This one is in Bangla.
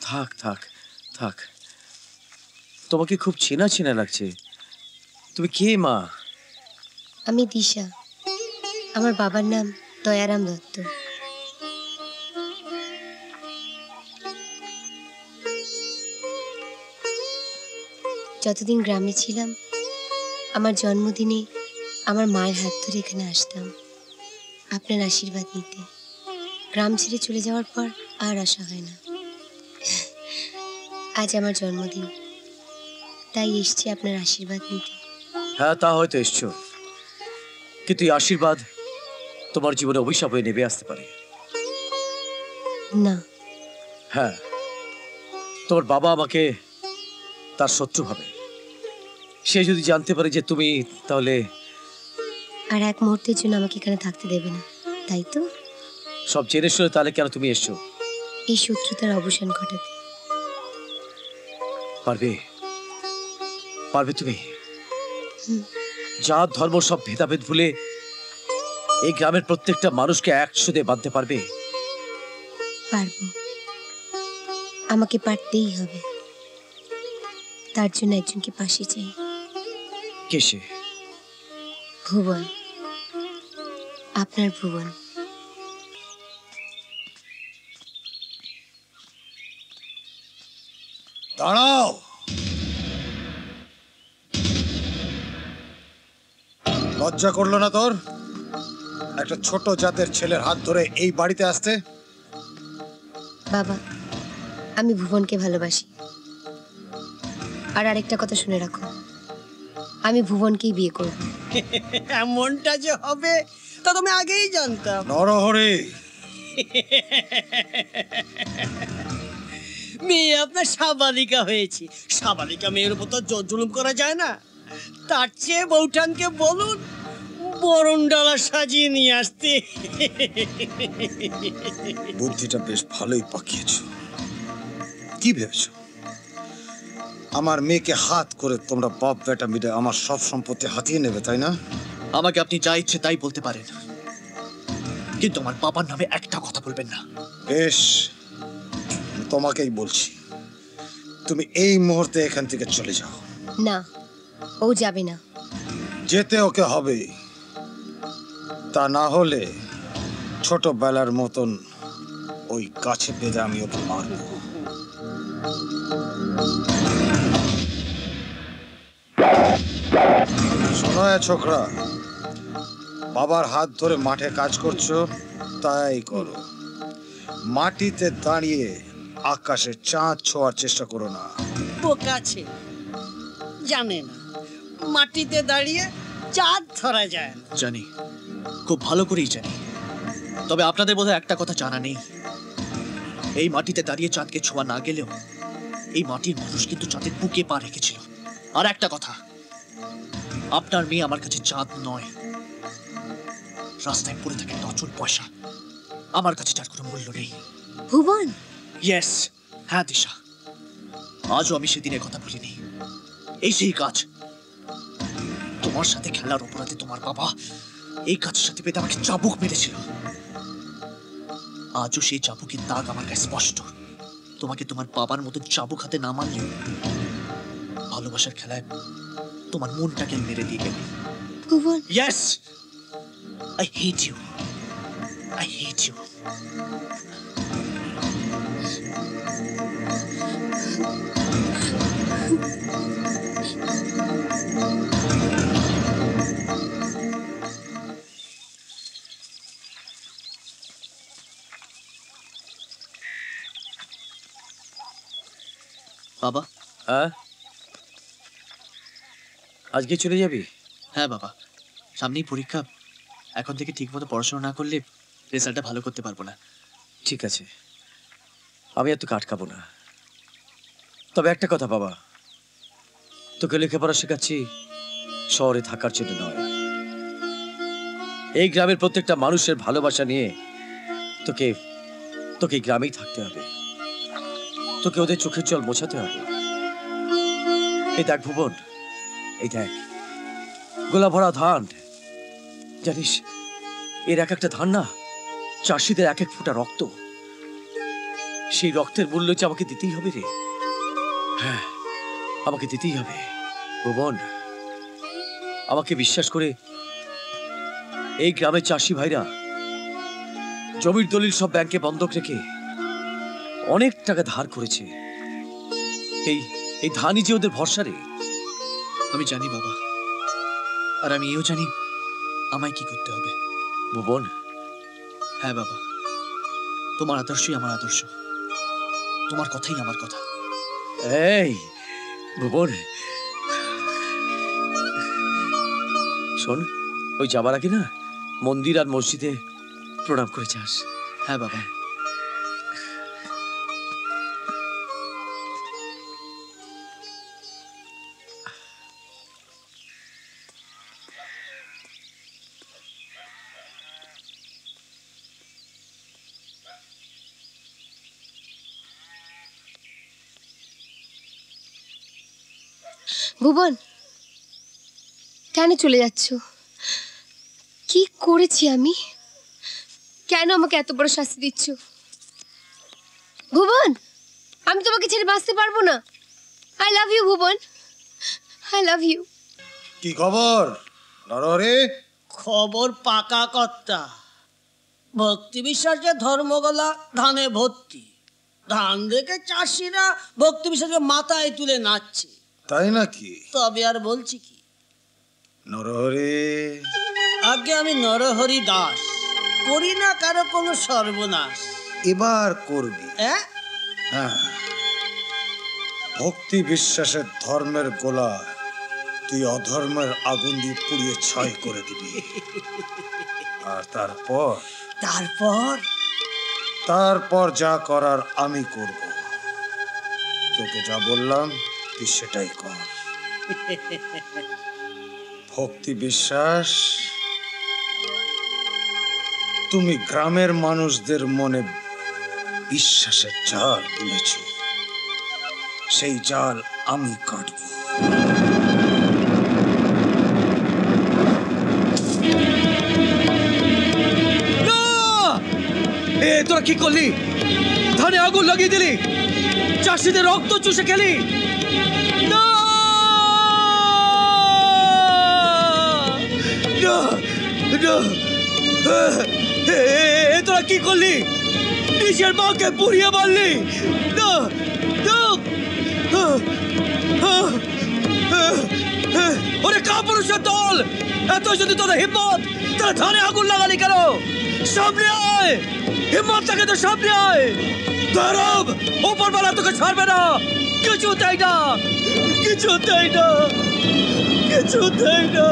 থাক থাক থাক, তোমাকে খুব চেনা চেনা লাগছে। তুমি কে মা? আমি দিশা, আমার বাবার নাম দয়ারাম দত্ত। যতদিন গ্রামে ছিলাম, আমার জন্মদিনে আমার মায়ের হাত ধরে এখানে আসতাম আপনার আশীর্বাদ নিতে। গ্রাম ছেড়ে চলে যাওয়ার পর আর আসা হয় না। আজ আমার জন্মদিন, তাই এসছি আপনার আশীর্বাদ নিতে। হ্যাঁ, তা হয়তো এসছো, কিন্তু এই আশীর্বাদ তোমার জীবনে অভিশাপ হয়ে নেমে আসতে পারে। না। হ্যাঁ, তোমার বাবা আমাকে তার শত্রু ভাবে। সে যদি জানতে পারে যে তুমি, তাহলে আর এক মুহূর্তের জন্য আমাকে এখানে থাকতে দেবে না, তাই তো? সব জেনে শুনে তাহলে কেন তুমি এসছো? এই শত্রুতার অবসান ঘটাতে। পারবে? পারবে তুমি? জাত ধর্ম সব ভেদাভেদ ভুলে এই গ্রামের প্রত্যেকটা মানুষকে একসাথে বাঁধতে পারবে? পারবো, আমাকে পারতেই হবে। তার জন্য একজনকে পাশে চাই। কে সে? ভুবন, আপনার ভুবন। দাঁড়াও, লজ্জা করলো না তোর একটা ছোট জাতের ছেলের হাত ধরে এই বাড়িতে আসতে? বাবা, আমি ভুবনকে ভালোবাসি। আর আরেকটা কথা শুনে রাখো, আমি ভুবনকেই বিয়ে করব। এমনটা যে হবে তা তুমি আগেই জানতাম। নরহরি, মেয়ে আপনার সাবালিকা হয়েছে, সাবালিকা মেয়ের উপর তো জোর জুলুম করা যায় না। তার চেয়ে বৌঠানকে বলুন বরণ ডালা সাজিয়ে নিয়ে আসতে। বুদ্ধিটা বেশ ভালোই পাকিয়েছ। কি ভেবেছ আমার মেয়েকে হাত করে তোমরা বাপ বেটা মিলে আমার সব সম্পত্তি হাতিয়ে নেবে, তাই না? আমাকে আপনি যা ইচ্ছে তাই বলতে পারেন, কিন্তু আমার বাবার নামে একটা কথা বলবেন না। বেশ, তোমাকেই বলছি, তুমি এই মুহূর্তে এখান থেকে চলে যাও। না, ও যাবে না। যেতে ওকে হবে, তা না হলে ছোটবেলার মতন ওই গাছে বেঁধে আমি ওকে মারব। শোনো ছোকরা, বাবার হাত ধরে মাঠে কাজ করছো, তাই করো। মাটিতে দাঁড়িয়ে আকাশে চাঁদ ছোঁয়ার চেষ্টা করো না। বোকা আছে, জানে না মাটিতে দাঁড়িয়ে চাঁদ ধরা যায় না। জানি, খুব ভালো করেই জানি, তবে আপনাদের বোধহয় একটা কথা জানা নেই। এই মাটিতে দাঁড়িয়ে চাঁদকে ছোঁয়া না গেলেও এই মাটির মানুষ কিন্তু চাঁদের বুকে পা রেখেছিল। আর একটা কথা, আপনার মেয়ে আমার কাছে চাঁদ নয়, রাস্তায় পড়ে থাকে অচল পয়সা, আমার কাছে যার কোনো মূল্য নেই। ভুবন। ইয়েস, হ্যাঁ দিশা, আজও আমি সেদিনের কথা ভুলিনি। এই সেই কাজ, তোমার সাথে খেলার অপরাধে তোমার বাবা এই কাজের সাথে পেতে আমাকে চাবুক মেরেছিল। আজও সেই চাবুকের দাগ আমার কাছে স্পষ্ট। তোমাকে তোমার বাবার মতো চাবুক হাতে না মারলেও ভালোবাসার খেলায় তোমার মনটাকে মেরে দিয়ে গেল। Bhuban. Yes, I hate you. I hate you. বাবা। হ্যাঁ, আজকে চলে যাবি? হ্যাঁ বাবা, সামনেই পরীক্ষা, এখন থেকে ঠিকমতো পড়াশোনা না করলে রেজাল্টটা ভালো করতে পারবো না। ঠিক আছে, আমি আর তোকে আটকাবো না। তবে একটা কথা বাবা, তোকে লেখাপড়া শেখাচ্ছি শহরে থাকার জন্য নয়। এই গ্রামের প্রত্যেকটা মানুষের ভালোবাসা নিয়ে তোকে তোকে গ্রামেই থাকতে হবে। তোকে ওদের চোখের জল মোছাতে হবে। এই দেখ ভুবন, এই দেখ গোলা ভরা ধান, জানিস এর এক একটা ধান না চাষিদের এক এক ফোঁটা রক্ত। সেই রক্তের মূল্য যে আমাকে দিতেই হবে রে। হ্যাঁ, আমাকে দিতেই হবে। ভুবন, আমাকে বিশ্বাস করে এই গ্রামের চাষি ভাইরা জমির দলিল সব ব্যাংকে বন্ধক রেখে অনেক টাকা ধার করেছে। এই ধানই যে ওদের ভরসা রে। আমি জানি বাবা, আর আমি এও জানি আমায় কি করতে হবে। ভুবন, হ্যাঁ বাবা, তোমার আদর্শই আমার আদর্শ, তোমার কথাই আমার কথা। এই ভুবন শোন, ওই যাবার আগে না মন্দির আর মসজিদে প্রণাম করে যাস। হ্যাঁ বাবা। ভুবন, কেন চলে যাচ্ছ? কি করেছি আমি? কেন আমাকে এত বড় শাস্তি দিচ্ছ? ভুবন, আমি তোমাকে ছেড়ে বাঁচতে পারবো না। I love you Bhuban, I love you. কি খবর নরহরি? খবর পাকা কর্তা। ভক্তি বিশ্বাসের ধর্মগলা ধানে ভর্তি। ধান দেখে চাষিরা ভক্তি বিশ্বাসকে মাথায় তুলে নাচছে। তাই নাকি? তবে আর বলছি কি, নরহরি, আগে আমি নরহরি দাস, করি না কারো কোনো সর্বনাশ। এবার করবি। হ্যাঁ, হ্যাঁ, ভক্তি বিশ্বাসের ধর্মের গোলা তুই অধর্মের আগুন দিয়ে পুড়িয়ে ছাই করে দিবি। আর তারপর তারপর তারপর যা করার আমি করব। তোকে যা বললাম তুই সেটাই কর। ভক্তি বিশ্বাস, তুমি গ্রামের মানুষদের মনে বিশ্বাসের জাল বুনেছ, সেই জাল আমি কাটব। এ তোরা কি করলি? ধানে আগুন লাগিয়ে দিলি, চাষিদের রক্ত চুষে খেলি। না! না! না! এ তোরা কি করলি? নিজের মাকে পুড়িয়ে মারলি। না! না! ওরে কাপুরুষের দল, এত যদি তোদের হিম্মত, তাহলে ধানে আগুন লাগালি কেন? সামনে আয়, হিম্মত থাকে তো সামনে আয়। ধরব, উপরবেলা তোকে ছাড়বে না। কিছুতেই না, কিছুতেই না, কিছুতেই না।